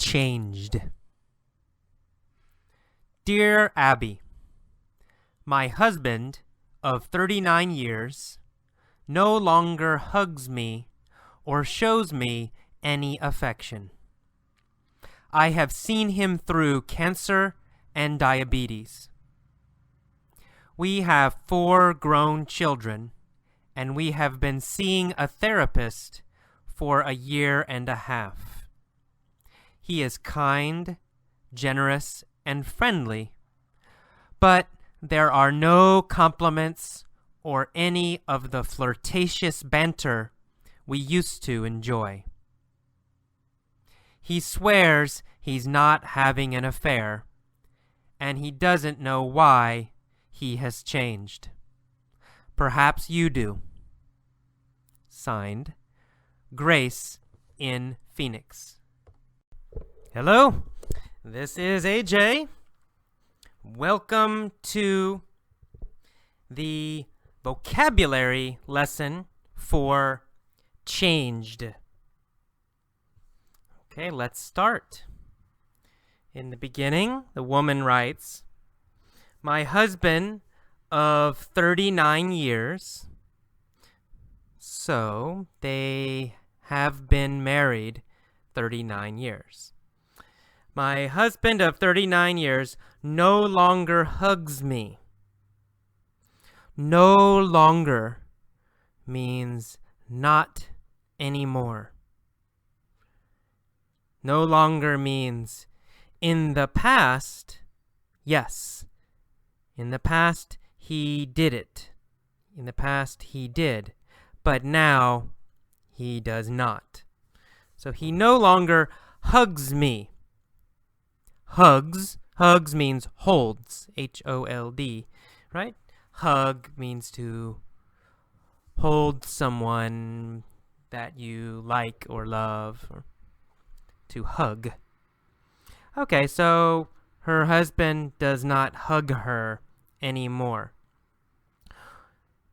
changed. Dear Abby, my husband of 39 years no longer hugs me or shows me any affection. I have seen him through cancer and diabetes. We have 4 grown children, and we have been seeing a therapist for a year and a half. He is kind, generous, and friendly, but there are no compliments or any of the flirtatious banter we used to enjoy. He swears he's not having an affair, and he doesn't know why he has changed. Perhaps you do. Signed, Grace in Phoenix. Hello, this is AJ. Welcome to the vocabulary lesson for changed. Okay, let's start. In the beginning, the woman writes, my husband of 39 years, so they have been married 39 years. My husband of 39 years no longer hugs me. No longer means not anymore. No longer means in the past, yes. In the past, he did it. In the past, he did. But now, he does not. So he no longer hugs me. Hugs means holds, H-O-L-D, right? Hug means to hold someone that you like or love, or to hug. Okay, so her husband does not hug her anymore.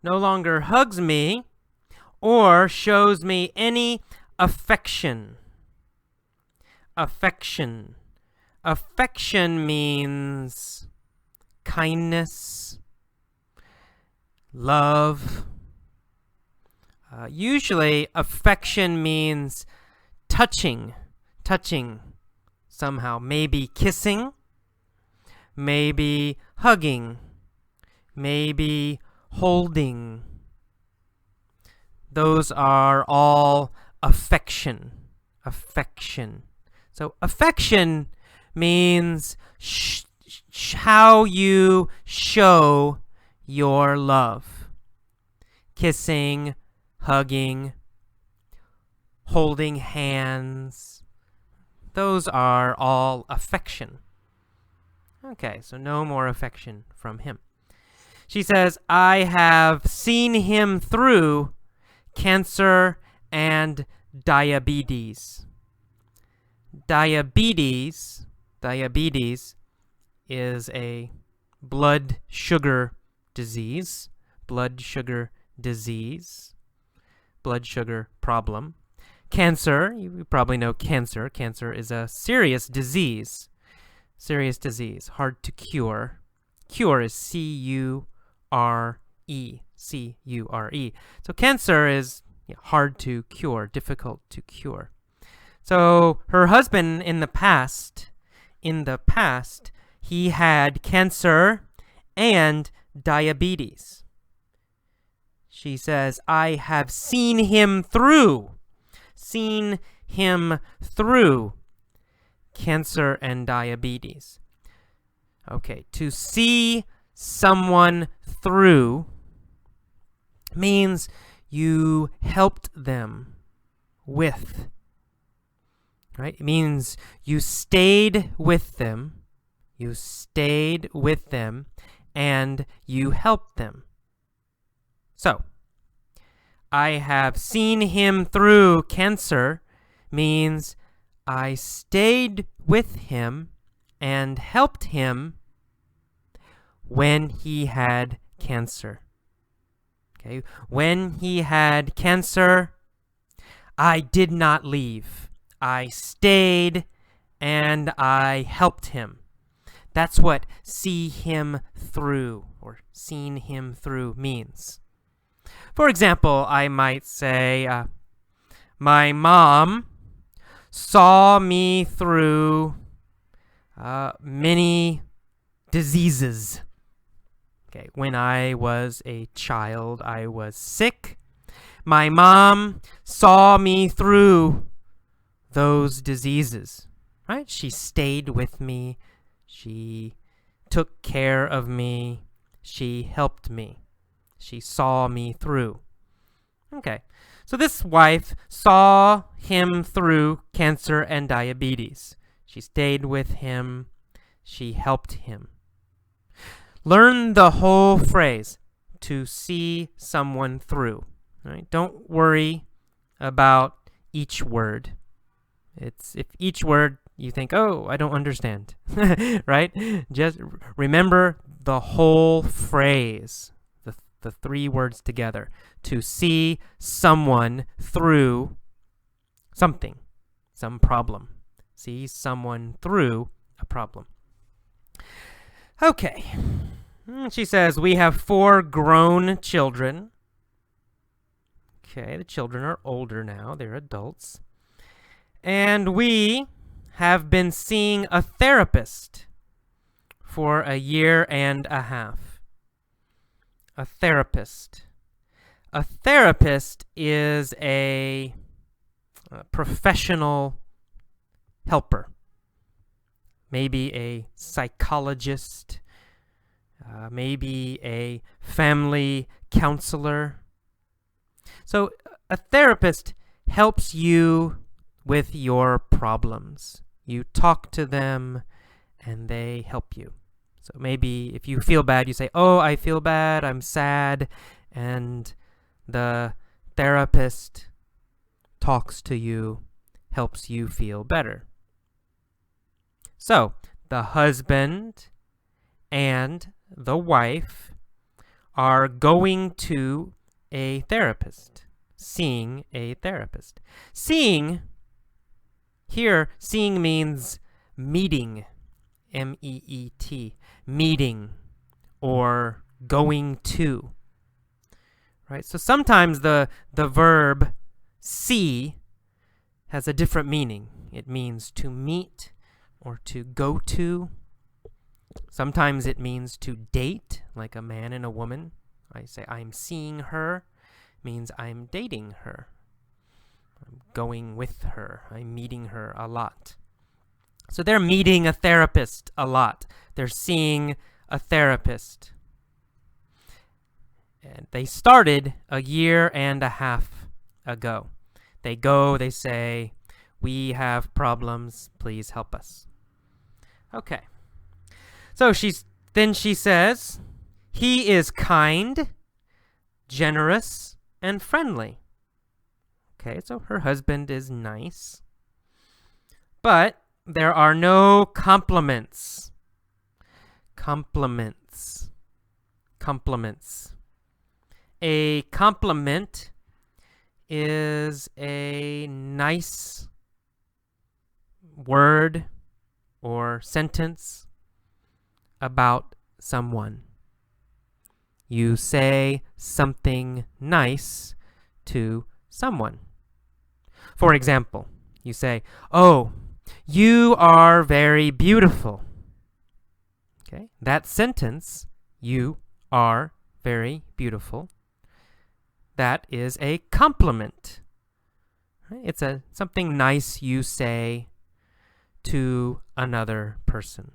No longer hugs me or shows me any affection. Affection. Affection means kindness, love. Usually, affection means touching somehow. Maybe kissing, maybe hugging, maybe holding. Those are all affection. Affection. So affection means how you show your love. Kissing, hugging, holding hands. Those are all affection. Okay, so no more affection from him. She says, I have seen him through cancer and diabetes. Diabetes is a blood sugar disease, blood sugar problem. Cancer, you probably know cancer. Cancer is a serious disease, hard to cure. Cure is C-U-R-E. So cancer is hard to cure, difficult to cure. So her husband in the past, he had cancer and diabetes. She says, I have seen him through cancer and diabetes. Okay, to see someone through means you helped them with. Right? It means you stayed with them, and you helped them. So, I have seen him through cancer means I stayed with him and helped him when he had cancer. Okay? When he had cancer, I did not leave. I stayed and I helped him. That's what see him through or seen him through means. For example, I might say, my mom saw me through many diseases. Okay, when I was a child, I was sick. My mom saw me through those diseases, right? She stayed with me. She took care of me. She helped me. She saw me through. Okay, so this wife saw him through cancer and diabetes. She stayed with him. She helped him. Learn the whole phrase, to see someone through. Right? Don't worry about each word. If each word you think, oh, I don't understand, right? Just remember the whole phrase, the three words together. To see someone through something, some problem. See someone through a problem. Okay. She says, we have 4 grown children. Okay, the children are older now. They're adults. And we have been seeing a therapist for 1.5 years. A therapist. A therapist is a professional helper. Maybe a psychologist, maybe a family counselor. So a therapist helps you with your problems. You talk to them and they help you. So maybe if you feel bad, you say, oh, I feel bad, I'm sad, and the therapist talks to you, helps you feel better. So the husband and the wife are going to a therapist, seeing a therapist. Seeing, here, seeing means meeting, M-E-E-T, meeting, or going to, right? So sometimes the verb see has a different meaning. It means to meet or to go to. Sometimes it means to date, like a man and a woman. I say, I'm seeing her, means I'm dating her. I'm going with her. I'm meeting her a lot. So they're meeting a therapist a lot. They're seeing a therapist. And they started 1.5 years ago. They go, they say, we have problems, please help us. Okay. So then she says, he is kind, generous, and friendly. Okay, so her husband is nice. But there are no compliments. Compliments. Compliments. A compliment is a nice word or sentence about someone. You say something nice to someone. For example, you say, oh, you are very beautiful. Okay, that sentence, you are very beautiful, that is a compliment. Right? It's something nice you say to another person.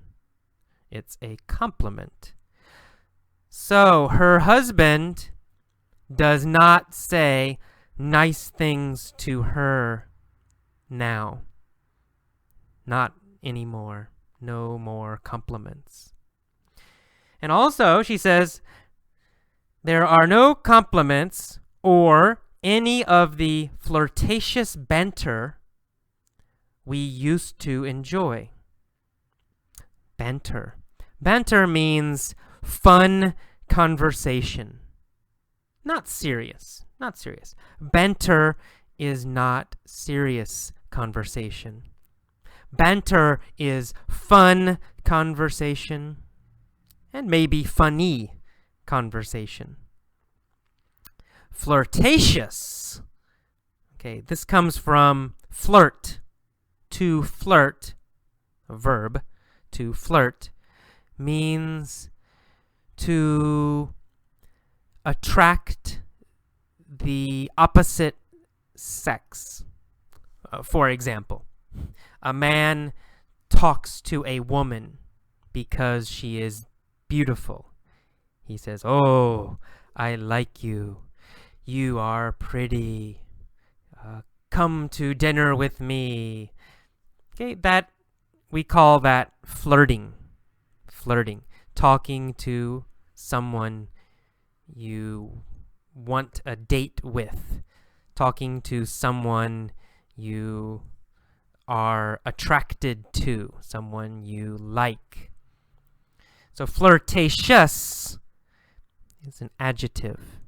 It's a compliment. So her husband does not say nice things to her now. Not anymore. No more compliments. And also, she says, there are no compliments or any of the flirtatious banter we used to enjoy. Banter. Banter means fun conversation. Not serious. Not serious. Banter is not serious conversation. Banter is fun conversation and maybe funny conversation. Flirtatious. Okay, this comes from flirt. To flirt, a verb, to flirt, means to attract the opposite sex. For example, a man talks to a woman because she is beautiful. He says, "Oh, I like you. You are pretty. Come to dinner with me." Okay, that we call that flirting. Flirting. Talking to someone you want a date with. Talking to someone you are attracted to. Someone you like. So flirtatious is an adjective.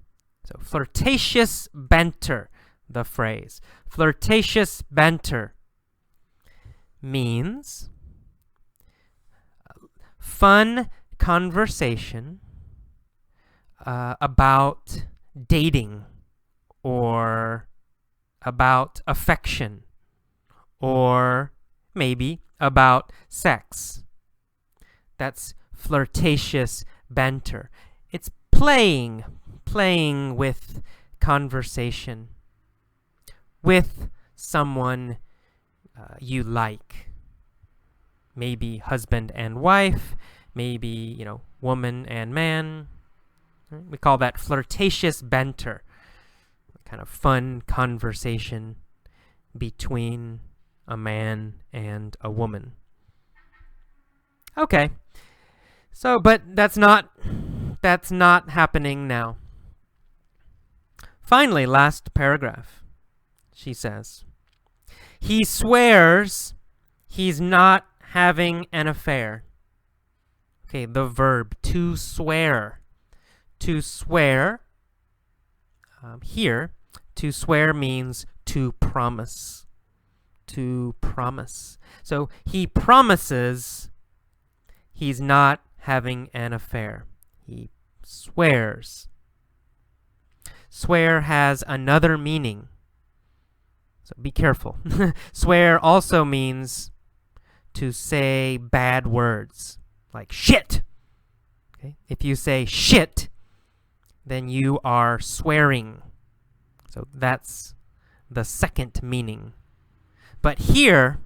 So flirtatious banter, the phrase. Flirtatious banter means fun conversation about dating or about affection or maybe about sex. That's flirtatious banter. It's playing with conversation with someone you like. Maybe husband and wife, maybe, woman and man. We call that flirtatious banter. Kind of fun conversation between a man and a woman. Okay. So, but that's not happening now. Finally, last paragraph. She says, he swears he's not having an affair. Okay, the verb to swear. To swear, here, to swear means to promise. To promise. So he promises he's not having an affair. He swears. Swear has another meaning. So be careful. Swear also means to say bad words, like shit. Okay? If you say shit, then you are swearing. So that's the second meaning. But here,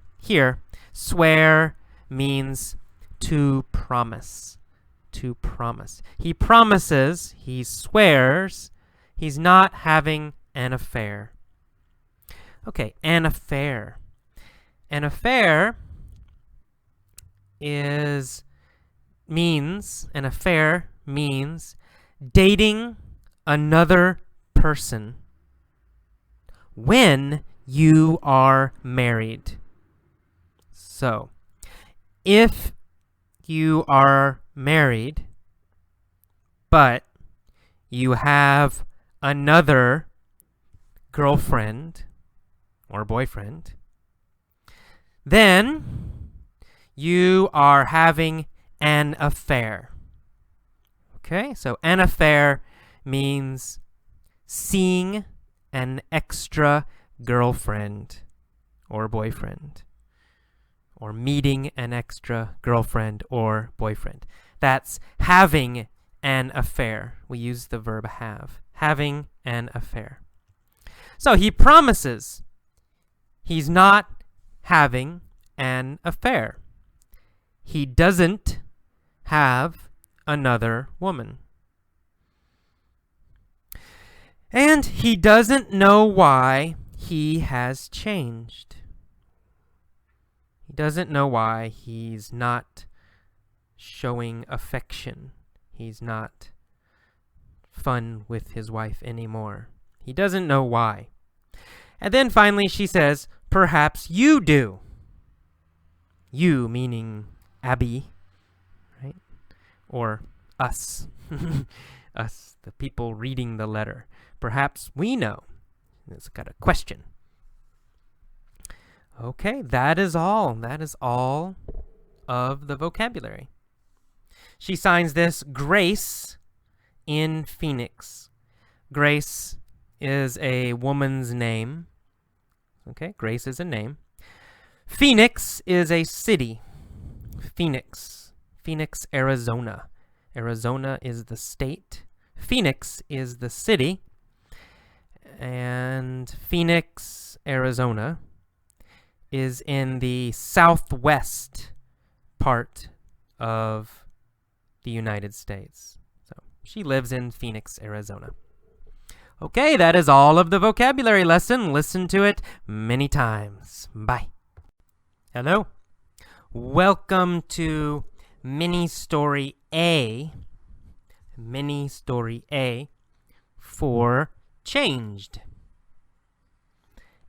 swear means to promise. To promise. He promises, he swears, he's not having an affair. Okay, an affair. An affair means dating another person when you are married. So, if you are married, but you have another girlfriend or boyfriend, then you are having an affair. Okay, so an affair means seeing an extra girlfriend or boyfriend, or meeting an extra girlfriend or boyfriend. That's having an affair. We use the verb have. Having an affair. So he promises he's not having an affair. He doesn't have another woman. And he doesn't know why he has changed. He doesn't know why he's not showing affection. He's not fun with his wife anymore. He doesn't know why. And then finally she says, perhaps you do. You meaning Abby, right? Or us. Us, the people reading the letter. Perhaps we know. It's got a question. Okay, that is all. That is all of the vocabulary. She signs this Grace in Phoenix. Grace is a woman's name. Okay, Grace is a name. Phoenix is a city. Phoenix, Arizona. Arizona is the state. Phoenix is the city. And Phoenix, Arizona is in the southwest part of the United States. So she lives in Phoenix, Arizona. Okay, that is all of the vocabulary lesson. Listen to it many times. Bye. Hello. Welcome to Mini Story A. Mini Story A for Changed.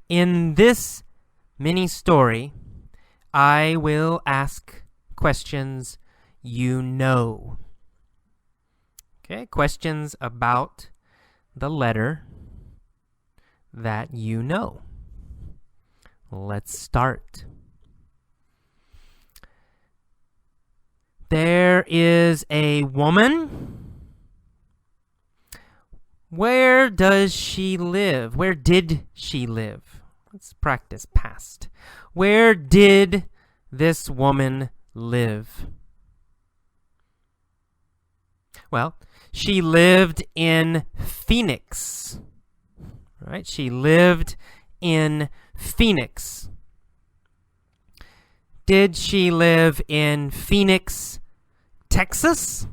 In this mini story, I will ask questions you know. Okay, questions about the letter that you know. Let's start. There is a woman. Where does she live? Where did she live? Let's practice past. Where did this woman live? Well, she lived in Phoenix. Right? She lived in Phoenix. Did she live in Phoenix, Texas?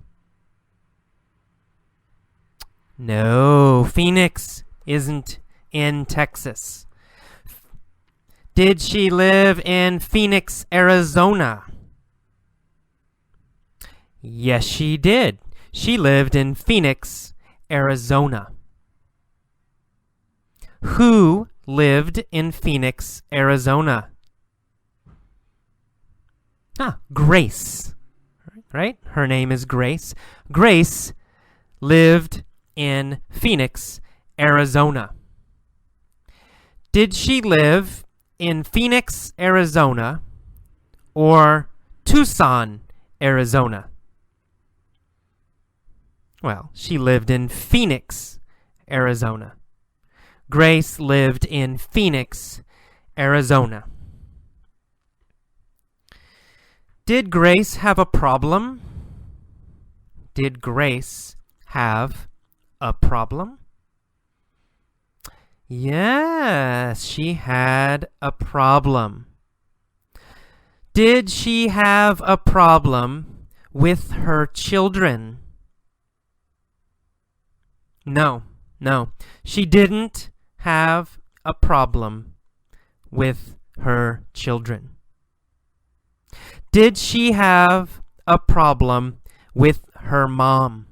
No, Phoenix isn't in Texas. Did she live in Phoenix, Arizona? Yes, she did. She lived in Phoenix, Arizona. Who lived in Phoenix, Arizona? Grace. Right? Her name is Grace. Grace lived in Phoenix, Arizona. Did she live in Phoenix, Arizona, or Tucson, Arizona? Well, she lived in Phoenix, Arizona. Grace lived in Phoenix, Arizona. Did Grace have a problem? Did Grace have a problem? Yes, she had a problem. Did she have a problem with her children? No, she didn't have a problem with her children. Did she have a problem with her mom?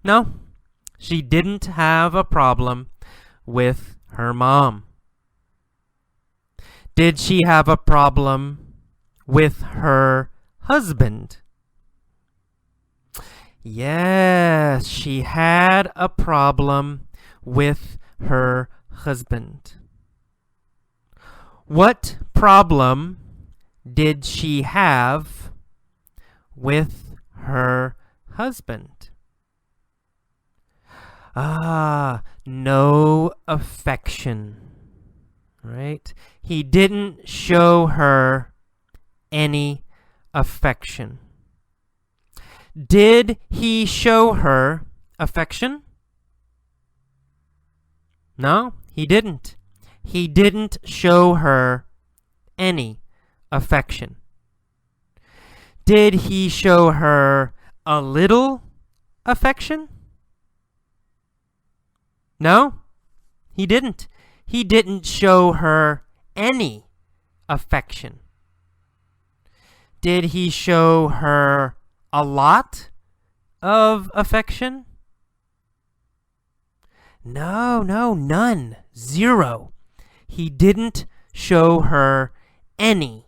No, she didn't have a problem with her mom. Did she have a problem with her husband? Yes, she had a problem with her husband. What problem did she have with her husband? No affection, right? He didn't show her any affection. Did he show her affection? No, he didn't. He didn't show her any affection. Did he show her a little affection? No, he didn't. He didn't show her any affection. Did he show her a lot of affection? No, none. 0. He didn't show her any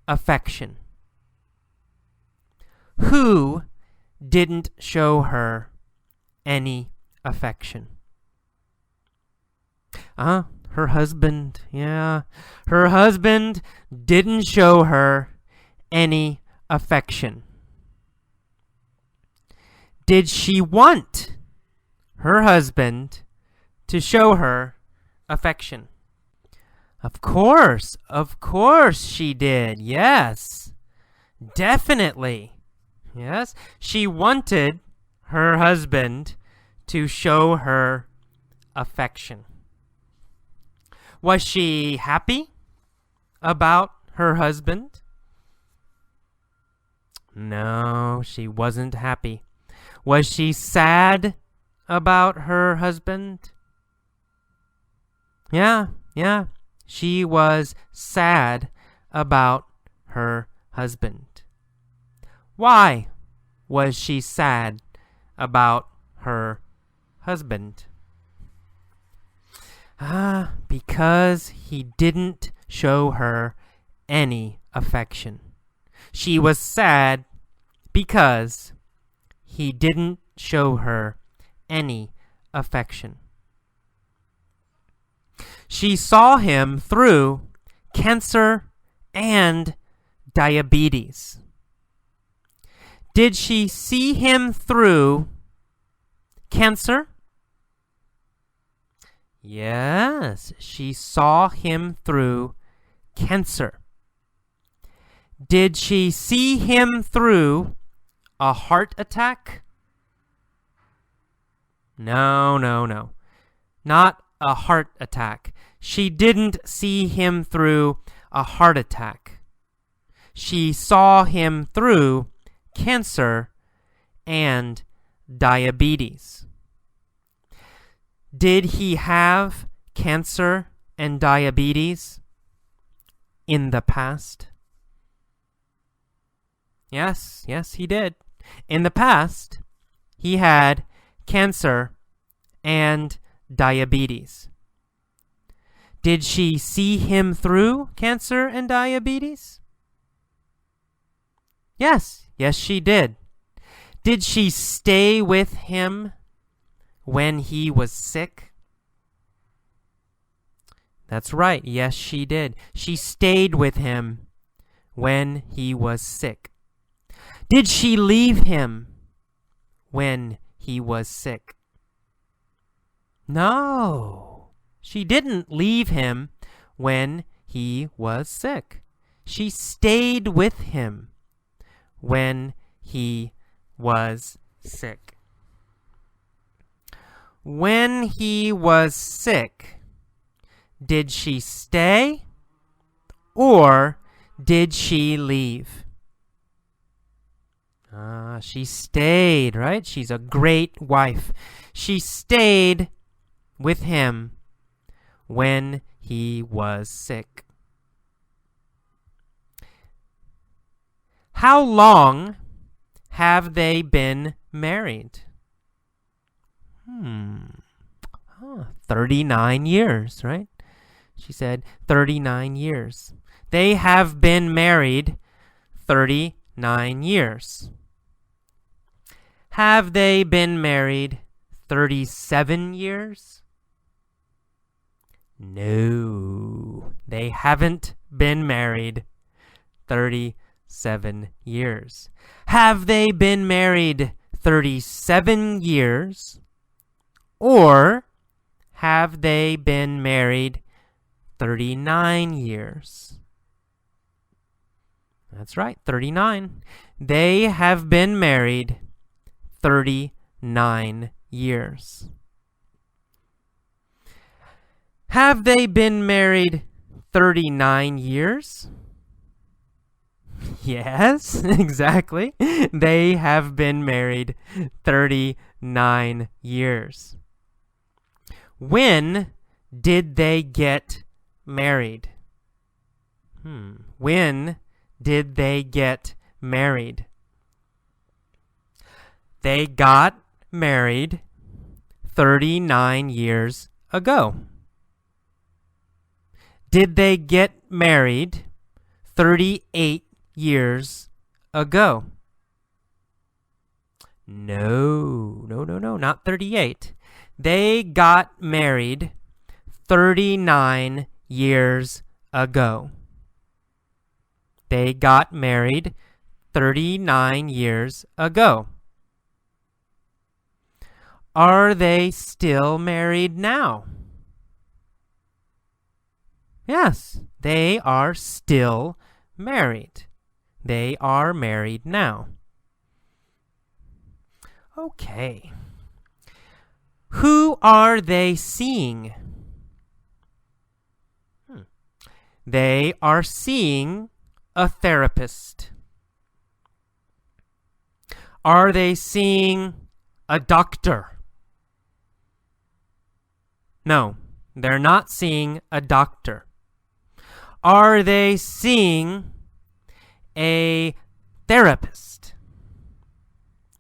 affection. Who didn't show her any affection? Her husband, yeah. Her husband didn't show her any affection. Did she want her husband to show her affection? Of course she did. Yes, definitely. Yes, she wanted her husband to show her affection. Was she happy about her husband? No, she wasn't happy. Was she sad about her husband? Yeah, she was sad about her husband. Why was she sad about her husband? Because he didn't show her any affection. She was sad because he didn't show her any affection. She saw him through cancer and diabetes. Did she see him through cancer? Yes, she saw him through cancer. Did she see him through a heart attack? No. Not a heart attack. She didn't see him through a heart attack. She saw him through cancer and diabetes. Did he have cancer and diabetes in the past? Yes, he did. In the past, he had cancer and diabetes. Did she see him through cancer and diabetes? Yes, she did. Did she stay with him when he was sick? That's right. Yes, she did. She stayed with him when he was sick. Did she leave him when he was sick? No, she didn't leave him when he was sick. She stayed with him when he was sick. When he was sick, did she stay or did she leave? She stayed, right? She's a great wife. She stayed with him when he was sick. How long have they been married? 39 years, right? She said 39 years. They have been married 39 years. Have they been married 37 years? No, they haven't been married 37 years. Have they been married 37 years? Or have they been married 39 years? That's right, 39. They have been married 39 years. Have they been married 39 years? Yes, exactly. They have been married 39 years. When did they get married? When did they get married? They got married 39 years ago. Did they get married 38 years ago? No, not 38. They got married 39 years ago. They got married 39 years ago. Are they still married now? Yes, they are still married. They are married now. Okay. Who are they seeing? They are seeing a therapist. Are they seeing a doctor? No, they're not seeing a doctor. Are they seeing a therapist?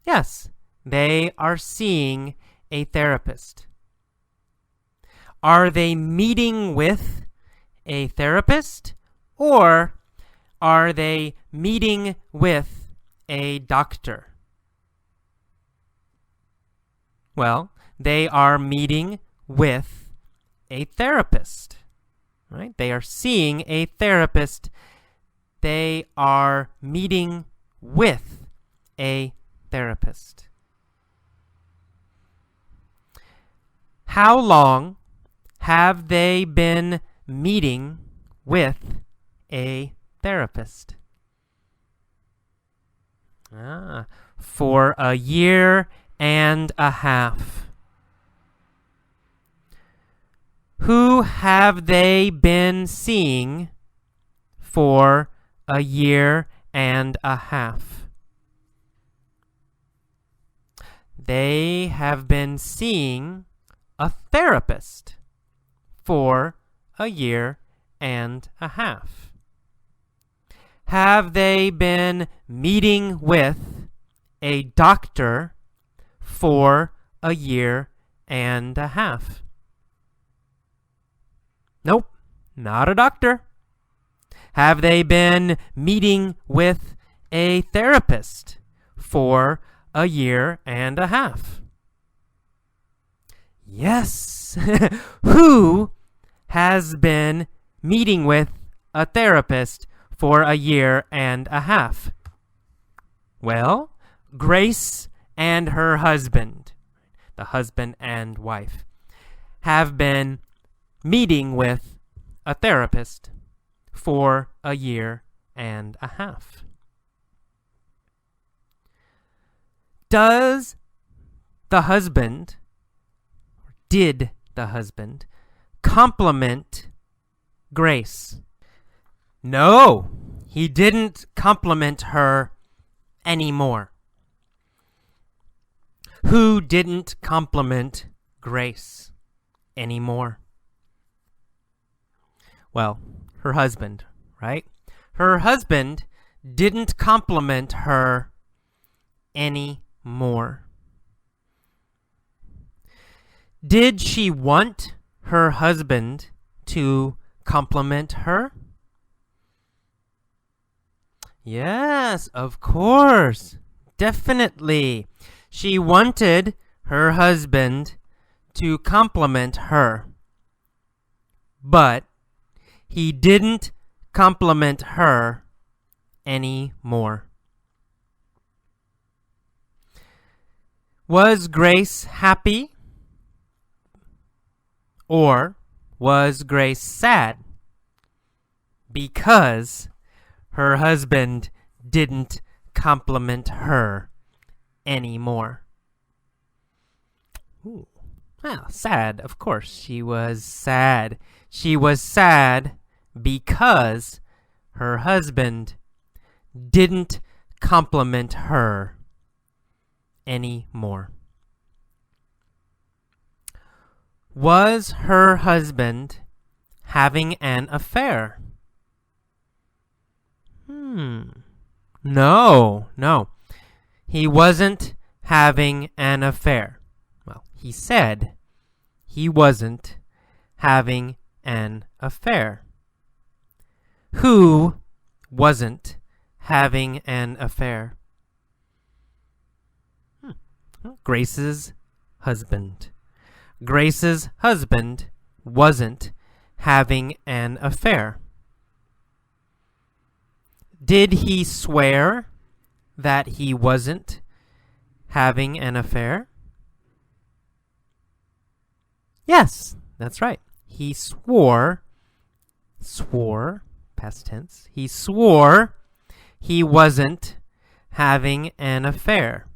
Yes, they are seeing a therapist. Are they meeting with a therapist, or are they meeting with a doctor? Well, they are meeting with a therapist, right? They are seeing a therapist. They are meeting with a therapist. How long have they been meeting with a therapist? For a year and a half. Who have they been seeing for a year and a half? They have been seeing a therapist for a year and a half. Have they been meeting with a doctor for a year and a half? Nope, not a doctor. Have they been meeting with a therapist for a year and a half? Yes. Who has been meeting with a therapist for a year and a half? Well, Grace and her husband, the husband and wife, have been meeting with a therapist for a year and a half. Did the husband compliment Grace? No, he didn't compliment her anymore. Who didn't compliment Grace anymore? Well, her husband, right? Her husband didn't compliment her anymore. Did she want her husband to compliment her? Yes, of course. Definitely. She wanted her husband to compliment her. But he didn't compliment her anymore. Was Grace happy? Or was Grace sad because her husband didn't compliment her anymore? Ooh. Well, sad, of course. She was sad. She was sad because her husband didn't compliment her anymore. Was her husband having an affair? No. He wasn't having an affair. Well, he said he wasn't having an affair. Who wasn't having an affair? Grace's husband. Grace's husband wasn't having an affair? Did he swear that he wasn't having an affair? Yes, that's right. He swore, past tense, he swore he wasn't having an affair.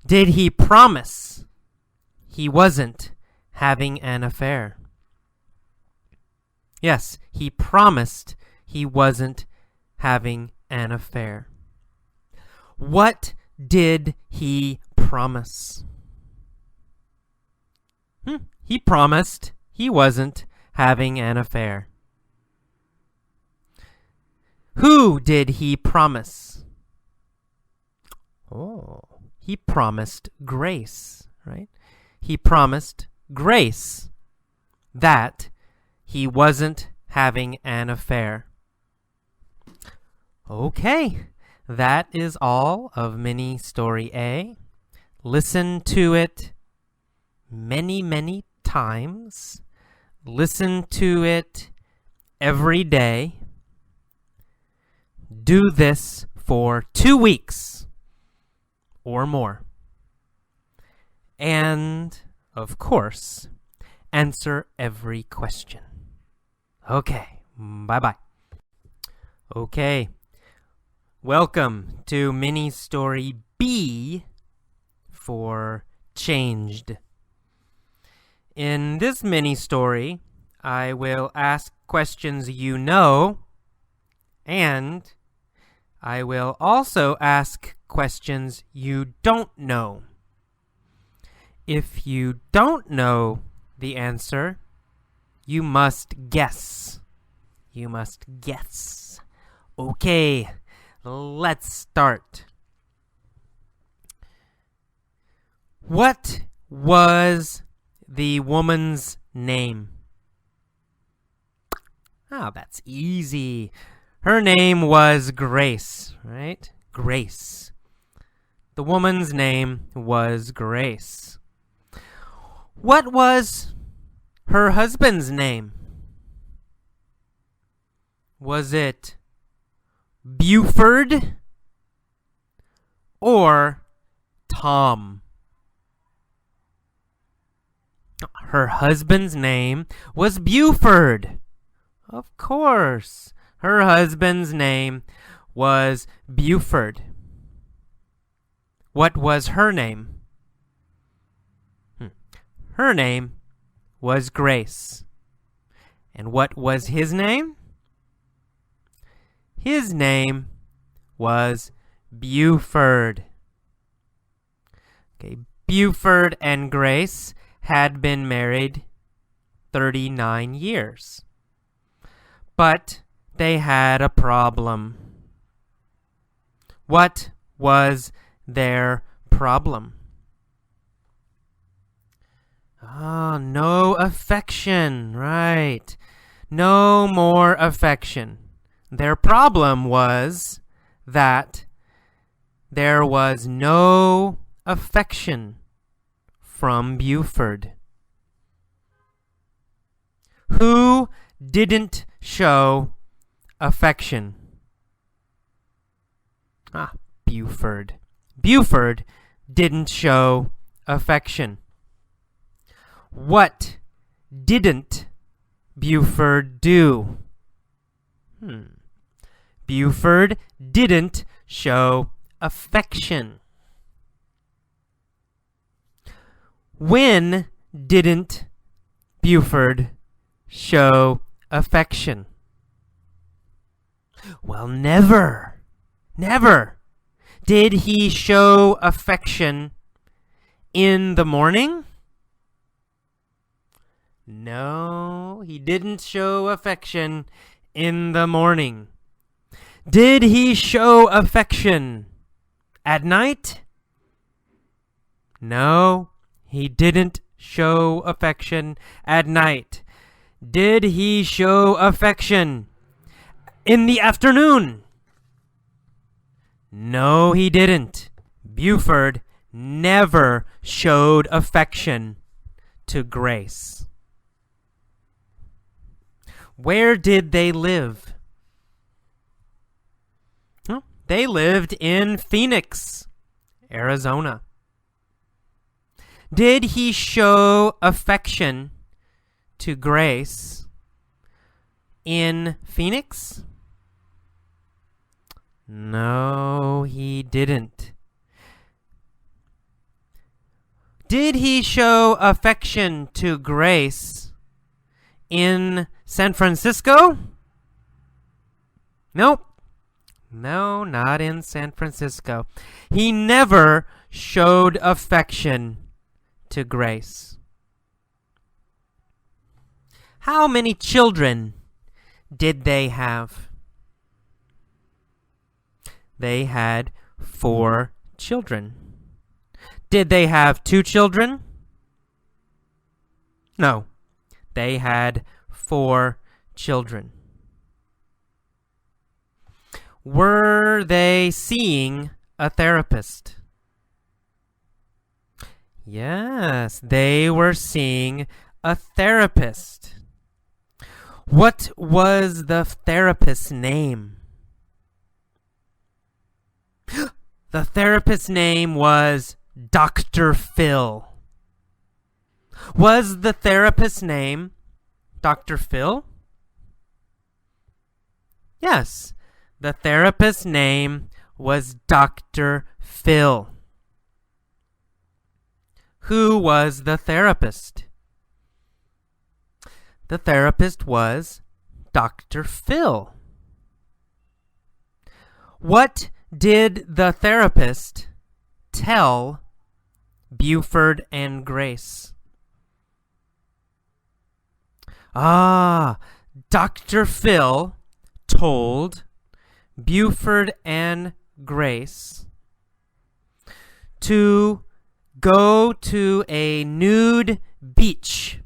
Did he promise he wasn't having an affair? Yes, he promised he wasn't having an affair. What did he promise? He promised he wasn't having an affair. Who did he promise? Oh, he promised Grace, right? He promised Grace that he wasn't having an affair. Okay, that is all of Mini Story A. Listen to it many times. Listen to it every day. Do this for 2 weeks or more. And, of course, answer every question. Okay, bye-bye. Okay, welcome to Mini Story B for Changed. In this mini story, I will ask questions you know, and I will also ask questions you don't know. If you don't know the answer, you must guess. You must guess. Okay, let's start. What was the woman's name? Oh, that's easy. Her name was Grace, right? Grace. The woman's name was Grace. What was her husband's name? Was it Buford or Tom? Her husband's name was Buford. Of course. Her husband's name was Buford. What was her name? Her name was Grace. And what was his name? His name was Buford. Okay, Buford and Grace had been married 39 years. But they had a problem. What was their problem? No affection, right. No more affection. Their problem was that there was no affection from Buford. Who didn't show affection? Buford. Buford didn't show affection. What didn't Buford do? Buford didn't show affection. When didn't Buford show affection? Well, never. Never. Did he show affection in the morning? No, he didn't show affection in the morning. Did he show affection at night? No, he didn't show affection at night. Did he show affection in the afternoon? No, he didn't. Buford never showed affection to Grace. Where did they live? Well, they lived in Phoenix, Arizona. Did he show affection to Grace in Phoenix? No, he didn't. Did he show affection to Grace in San Francisco? Nope. No, not in San Francisco. He never showed affection to Grace. How many children did they have? They had 4 children. Did they have 2 children? No. They had 4 children. Were they seeing a therapist? Yes, they were seeing a therapist. What was the therapist's name? The therapist's name was Dr. Phil. Was the therapist's name Dr. Phil? Yes, the therapist's name was Dr. Phil. Who was the therapist? The therapist was Dr. Phil. What did the therapist tell Buford and Grace? Dr. Phil told Buford and Grace to go to a nude beach.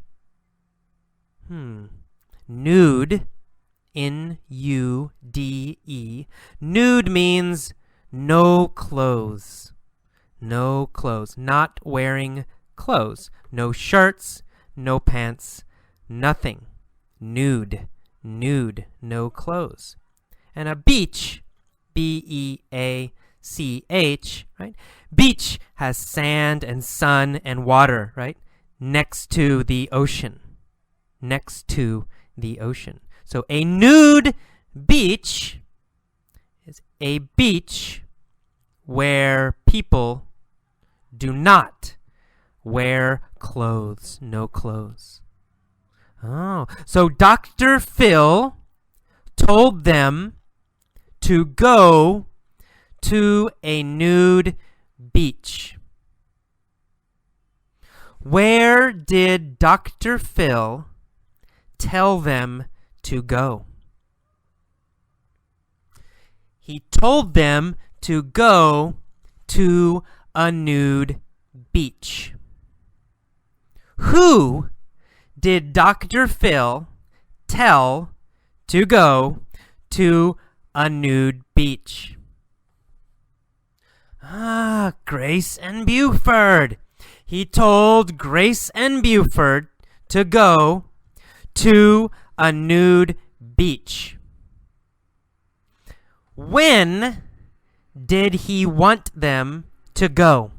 Nude, N-U-D-E. Nude means no clothes. No clothes. Not wearing clothes. No shirts, no pants, nothing. Nude. Nude. No clothes. And a beach, B-E-A-C-H, right? Beach has sand and sun and water, right? Next to the ocean. Next to the ocean. So a nude beach is a beach where people do not wear clothes. No clothes. Oh, so Dr. Phil told them to go to a nude beach. Where did Dr. Phil tell them to go? He told them to go to a nude beach. Who did Dr. Phil tell to go to a nude beach? Grace and Buford. He told Grace and Buford to go to a nude beach. When did he want them to go?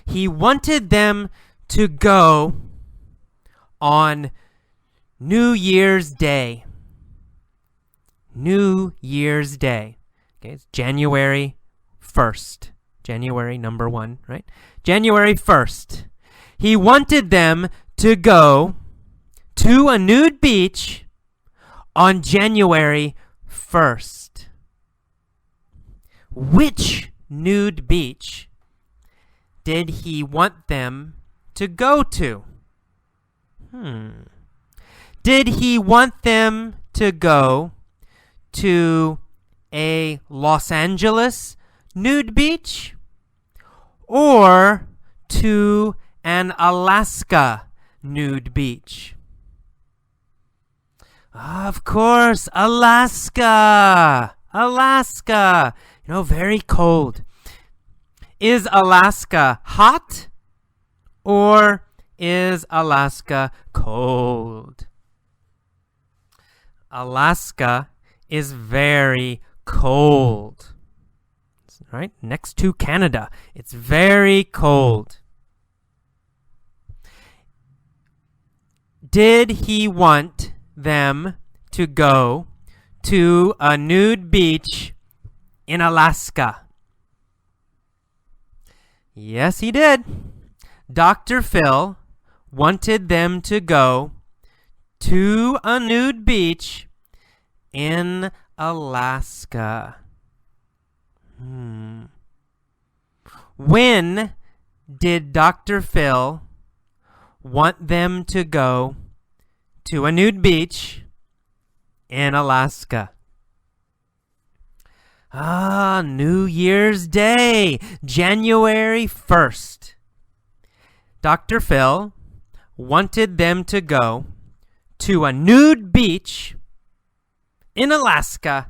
He wanted them to go on New Year's Day. New Year's Day. Okay, it's January 1st. January number 1, right? January 1st. He wanted them to go to a nude beach on January 1st. Which nude beach did he want them to go to? Did he want them to go to a Los Angeles nude beach or to an Alaska nude beach? Of course, Alaska. Alaska. You know, very cold. Is Alaska hot or is Alaska cold? Alaska is very cold. Right? Next to Canada. It's very cold. Did he want them to go to a nude beach in Alaska? Yes, he did. Dr. Phil wanted them to go to a nude beach in Alaska. When did Dr. Phil want them to go to a nude beach in Alaska? New Year's Day, January 1st. Dr. Phil wanted them to go to a nude beach in Alaska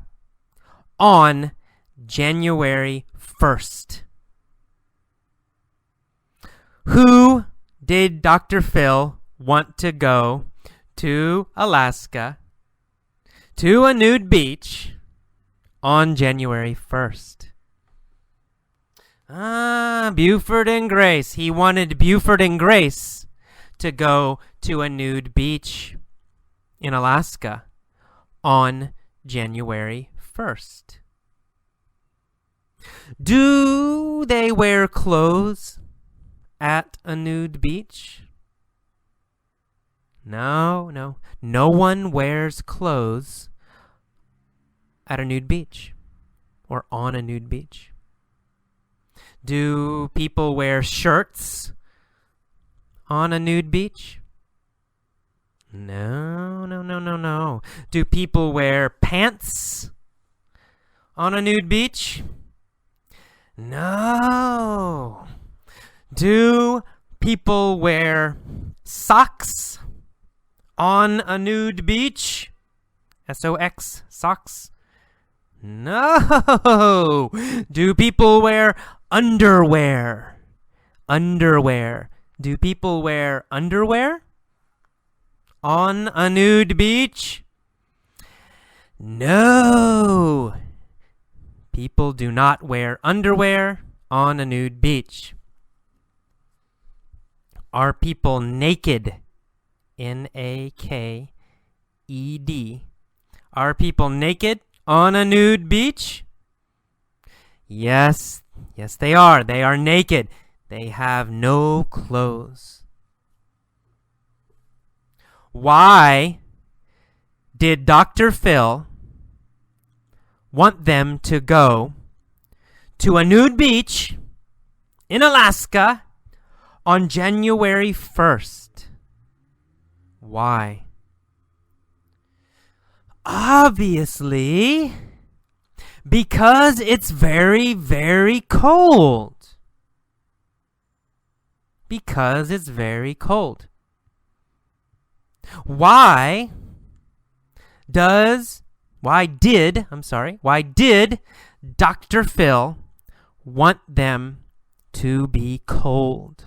on January 1st. Who did Dr. Phil want to go to Alaska to a nude beach on January 1st? Buford and Grace. He wanted Buford and Grace to go to a nude beach in Alaska on January 1st. Do they wear clothes at a nude beach? No. No one wears clothes at a nude beach or on a nude beach. Do people wear shirts on a nude beach? No. Do people wear pants on a nude beach? No. Do people wear socks on a nude beach? S-O-X, socks? No. Do people wear underwear? Underwear. Do people wear underwear on a nude beach? No. People do not wear underwear on a nude beach. Are people naked? N-A-K-E-D. Are people naked on a nude beach? Yes, they are. They are naked. They have no clothes. Why did Dr. Phil want them to go to a nude beach in Alaska on January 1st? Why? Obviously, because it's very, very cold. Because it's very cold. Why did Dr. Phil want them to be cold?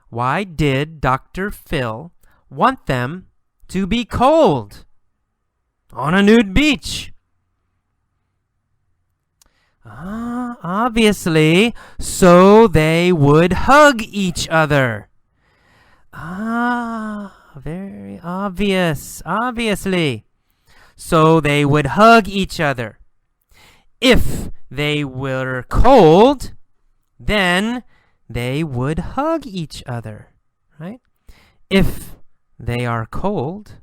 Why did Dr. Phil want them to be cold on a nude beach? Obviously, so they would hug each other. Very obvious. Obviously. So they would hug each other. If they were cold, then they would hug each other, right? If they are cold,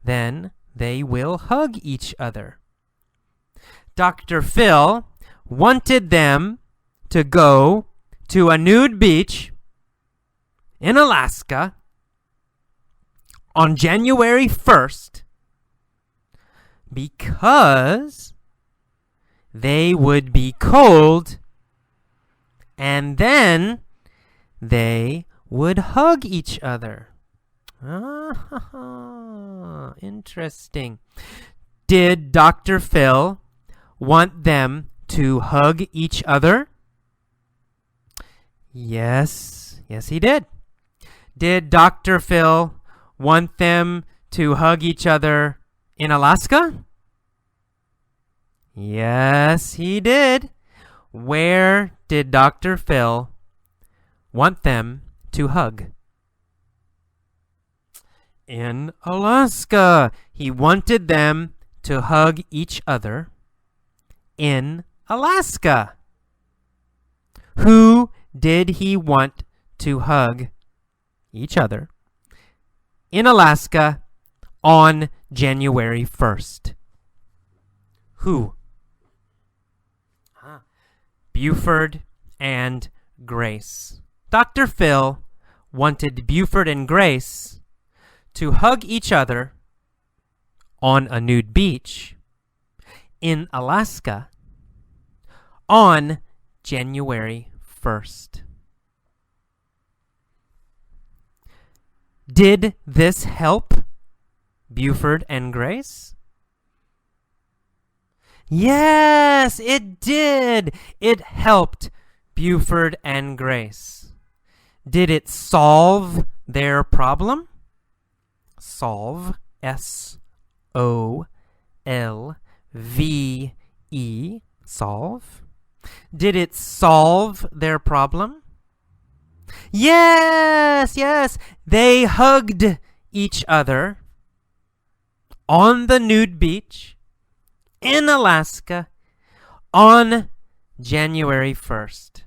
then they will hug each other. Dr. Phil wanted them to go to a nude beach in Alaska on January 1st because they would be cold and then they would hug each other. Interesting. Did Dr. Phil want them to hug each other? Yes, he did. Did Dr. Phil want them to hug each other in Alaska? Yes, he did. Where did Dr. Phil want them to hug? In Alaska. He wanted them to hug each other in Alaska. Who did he want to hug each other in Alaska on January 1st? Who? Buford and Grace. Dr. Phil wanted Buford and Grace to hug each other on a nude beach in Alaska on January 1st. Did this help Buford and Grace? Yes, it did. It helped Buford and Grace. Did it solve their problem? Solve, S-O-L-V-E, solve. Did it solve their problem? Yes, yes. They hugged each other on the nude beach in Alaska on January 1st.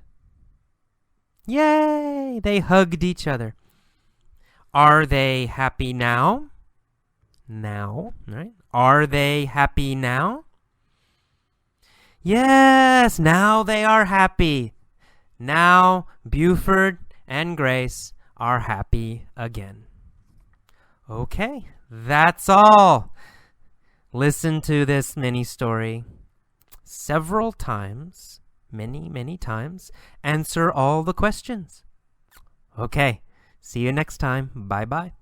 Yay! They hugged each other. Are they happy now? Now, right? Are they happy now? Yes, now they are happy. Now Buford and Grace are happy again. Okay, that's all. Listen to this mini story several times, many times. Answer all the questions. Okay, see you next time. Bye-bye.